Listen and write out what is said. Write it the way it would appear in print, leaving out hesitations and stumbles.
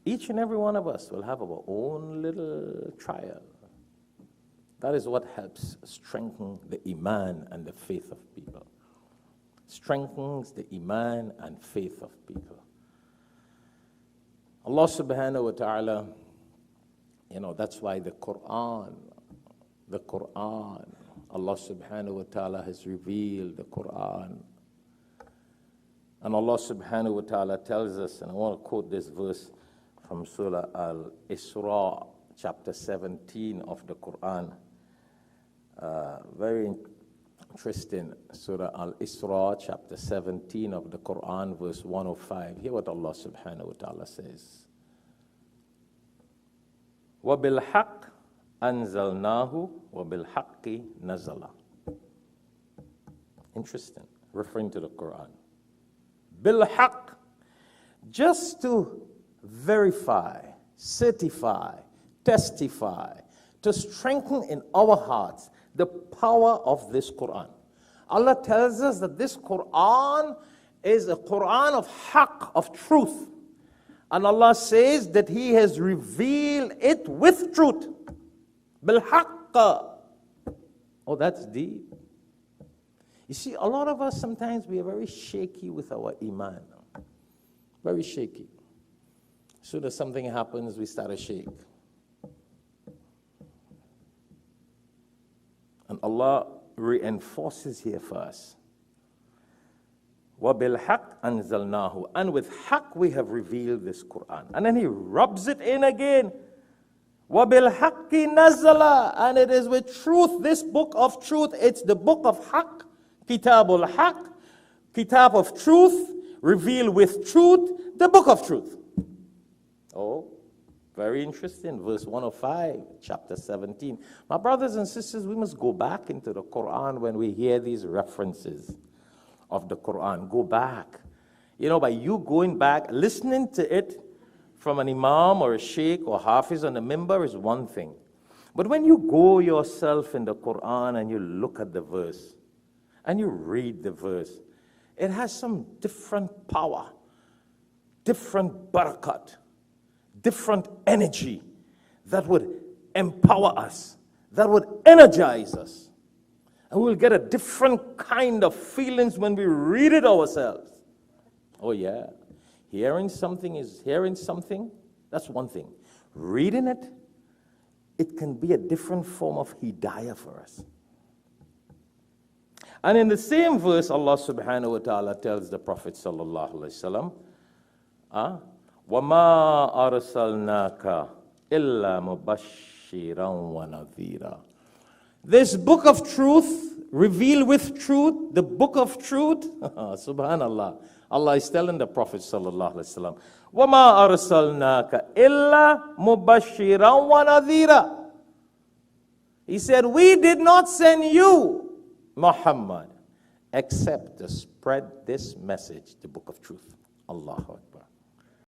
Each and every one of us will have our own little trial. That is what helps strengthen the iman and the faith of people. Strengthens the iman and faith of people. Allah subhanahu wa ta'ala, that's why the Quran, Allah subhanahu wa ta'ala has revealed the Quran. And Allah subhanahu wa ta'ala tells us, and I want to quote this verse from Surah Al-Isra, chapter 17 of the Quran. Very interesting. Surah Al-Isra, chapter 17 of the Quran, verse 105. Hear what Allah subhanahu wa ta'ala says. وَبِالْحَقِّ أَنزَلْنَاهُ وَبِالْحَقِّ نَزَلَ. Interesting. Referring to the Quran. Bil-haq. Just to verify, certify, testify, to strengthen in our hearts the power of this Quran. Allah tells us that this Quran is a Quran of haqq, of truth. And Allah says that He has revealed it with truth. Bil-haqq. Oh, that's deep. You see, a lot of us sometimes we are very shaky with our iman. Very shaky. As soon as something happens, we start to shake. And Allah reinforces here for us. وَبِالْحَقِّ أَنزَلْنَاهُ. And with haqq we have revealed this Quran. And then He rubs it in again. وَبِالْحَقِّ نَزَلَ. And it is with truth, this book of truth. It's the book of haqq. Kitabul haqq. Kitab of truth. Revealed with truth. The book of truth. Oh, very interesting. Verse 105, chapter 17. My brothers and sisters, we must go back into the Quran when we hear these references of the Quran. Go back. By you going back, listening to it from an imam or a sheikh or hafiz on the minbar is one thing. But when you go yourself in the Quran and you look at the verse and you read the verse, it has some different power, different barakat, different energy that would empower us, that would energize us. And we'll get a different kind of feelings when we read it ourselves. Oh yeah, hearing something, that's one thing. Reading it, it can be a different form of hidayah for us. And in the same verse, Allah subhanahu wa ta'ala tells the Prophet sallallahu alaihi wasallam, وَمَا أَرْسَلْنَاكَ إِلَّا مُبَشِّرًا وَنَذِيرًا. This book of truth, revealed with truth, the book of truth, subhanallah. Allah is telling the Prophet sallallahu alaihi wasallam, وَمَا أَرْسَلْنَاكَ إِلَّا مُبَشِّرًا وَنَذِيرًا. He said, we did not send you, Muhammad, except to spread this message, the book of truth. Allahu Akbar.